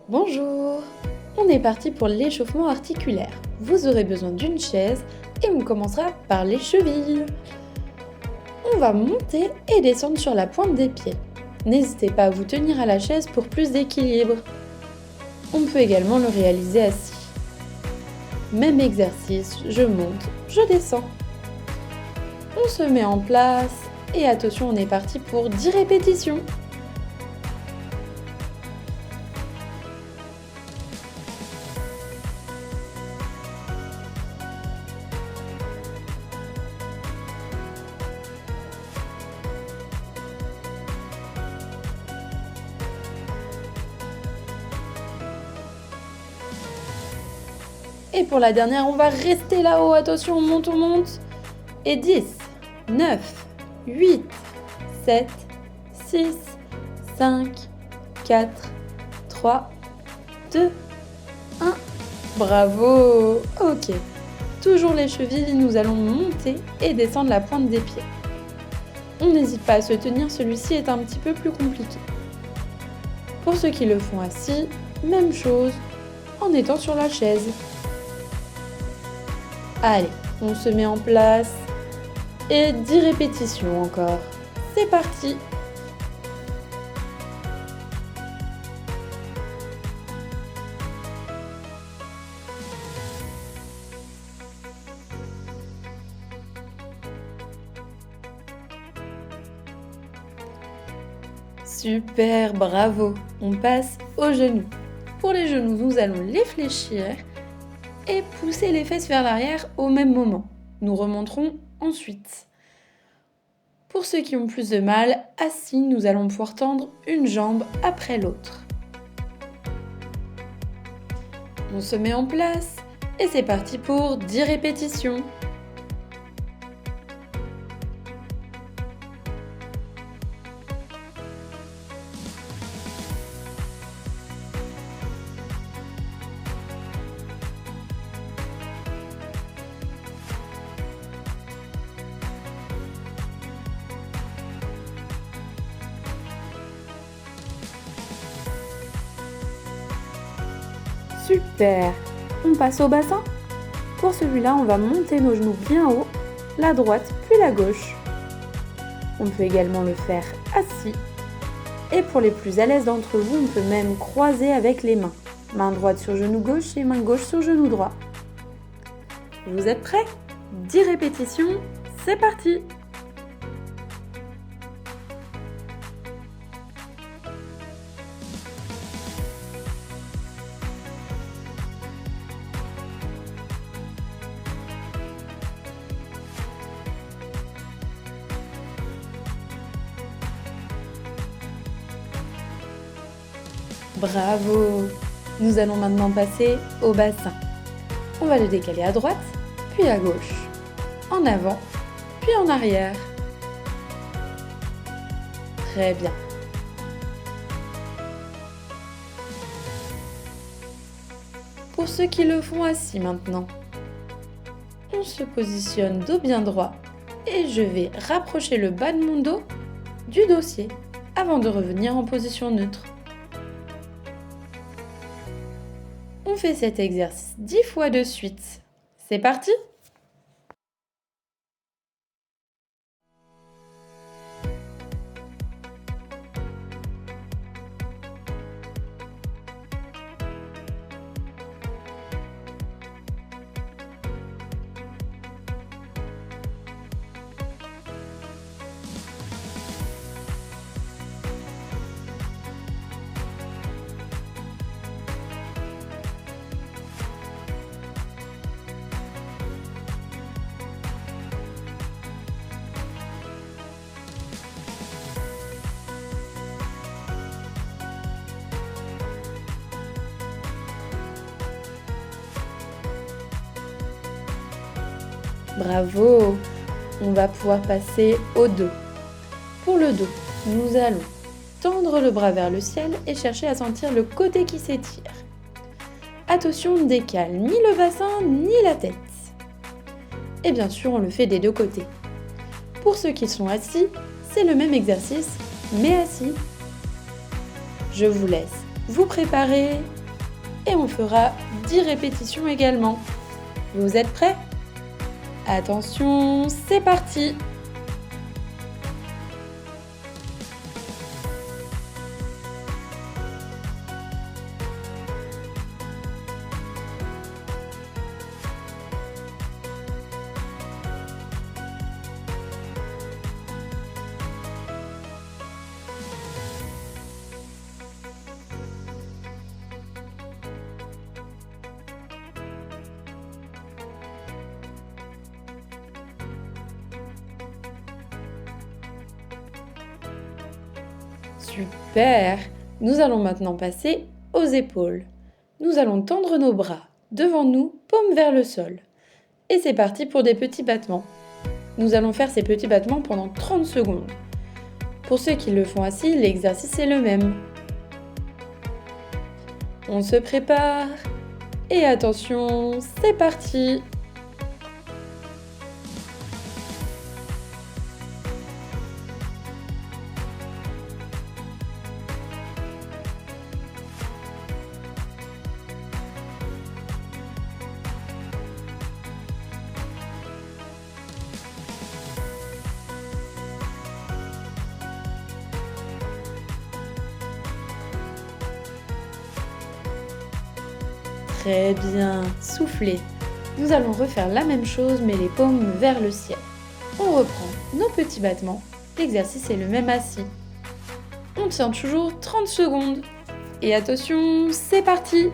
Bonjour! On est parti pour l'échauffement articulaire. Vous aurez besoin d'une chaise et on commencera par les chevilles. On va monter et descendre sur la pointe des pieds. N'hésitez pas à vous tenir à la chaise pour plus d'équilibre. On peut également le réaliser assis. Même exercice, je monte, je descends. On se met en place et attention, on est parti pour 10 répétitions. Et pour la dernière, on va rester là-haut. Attention, on monte. Et 10, 9, 8, 7, 6, 5, 4, 3, 2, 1. Bravo! Ok. Toujours les chevilles, nous allons monter et descendre la pointe des pieds. On n'hésite pas à se tenir, celui-ci est un petit peu plus compliqué. Pour ceux qui le font assis, même chose, en étant sur la chaise. Allez, on se met en place et 10 répétitions encore. C'est parti! Super, bravo! On passe aux genoux. Pour les genoux, nous allons les fléchir et pousser les fesses vers l'arrière au même moment. Nous remonterons ensuite. Pour ceux qui ont plus de mal, assis, nous allons pouvoir tendre une jambe après l'autre. On se met en place et c'est parti pour 10 répétitions. Super! On passe au bassin. Pour celui-là, on va monter nos genoux bien haut, la droite puis la gauche. On peut également le faire assis. Et pour les plus à l'aise d'entre vous, on peut même croiser avec les mains. Main droite sur genou gauche et main gauche sur genou droit. Vous êtes prêts? 10 répétitions, c'est parti! Bravo! Nous allons maintenant passer au bassin. On va le décaler à droite, puis à gauche, en avant, puis en arrière. Très bien. Pour ceux qui le font assis maintenant, on se positionne dos bien droit et je vais rapprocher le bas de mon dos du dossier avant de revenir en position neutre. On fait cet exercice 10 fois de suite. C'est parti! Bravo! On va pouvoir passer au dos. Pour le dos, nous allons tendre le bras vers le ciel et chercher à sentir le côté qui s'étire. Attention, on ne décale ni le bassin ni la tête. Et bien sûr, on le fait des deux côtés. Pour ceux qui sont assis, c'est le même exercice, mais assis. Je vous laisse vous préparez et on fera 10 répétitions également. Vous êtes prêts? Attention, c'est parti! Super! Nous allons maintenant passer aux épaules. Nous allons tendre nos bras devant nous, paume vers le sol. Et c'est parti pour des petits battements. Nous allons faire ces petits battements pendant 30 secondes. Pour ceux qui le font assis, l'exercice est le même. On se prépare. Et attention, c'est parti! Très bien, soufflez. Nous allons refaire la même chose mais les paumes vers le ciel. On reprend nos petits battements. L'exercice est le même assis. On tient toujours 30 secondes. Et attention, c'est parti!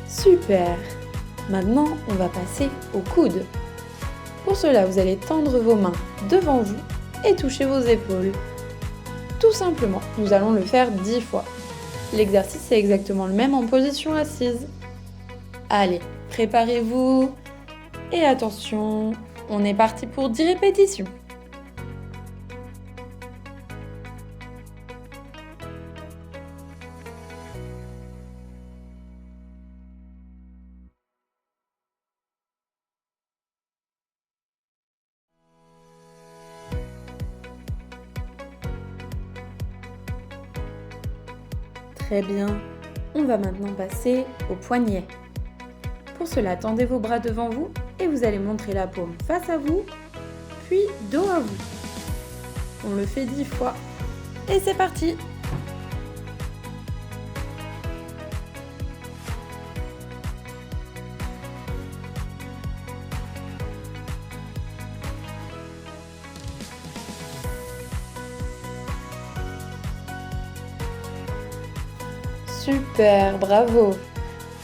Super! Maintenant, on va passer au coude. Pour cela, vous allez tendre vos mains devant vous et toucher vos épaules. Tout simplement, nous allons le faire 10 fois. L'exercice est exactement le même en position assise. Allez, préparez-vous et attention, on est parti pour 10 répétitions. Très bien, on va maintenant passer au poignet. Pour cela, tendez vos bras devant vous et vous allez montrer la paume face à vous, puis dos à vous. On le fait 10 fois et c'est parti! Super, bravo!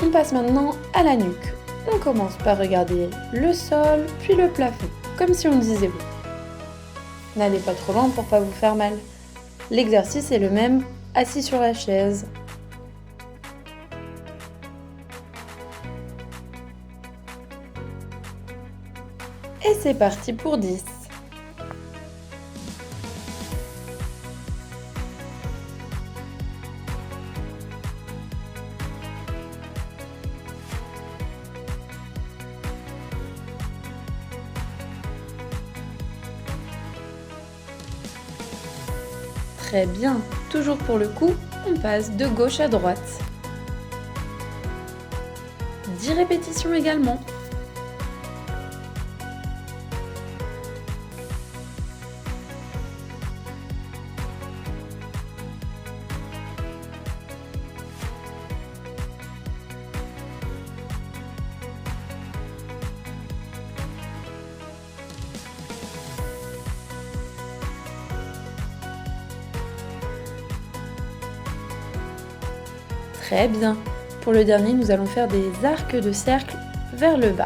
On passe maintenant à la nuque. On commence par regarder le sol, puis le plafond, comme si on disait oui. N'allez pas trop loin pour pas vous faire mal. L'exercice est le même, assis sur la chaise. Et c'est parti pour 10. Très bien, toujours pour le coup, on passe de gauche à droite. 10 répétitions également. Très bien. Pour le dernier, nous allons faire des arcs de cercle vers le bas.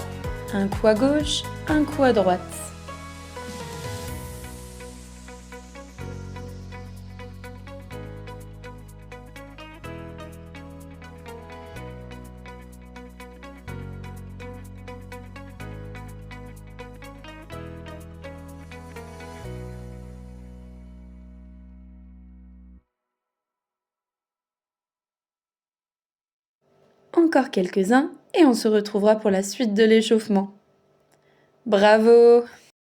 Un coup à gauche, un coup à droite. Encore quelques-uns et on se retrouvera pour la suite de l'échauffement. Bravo!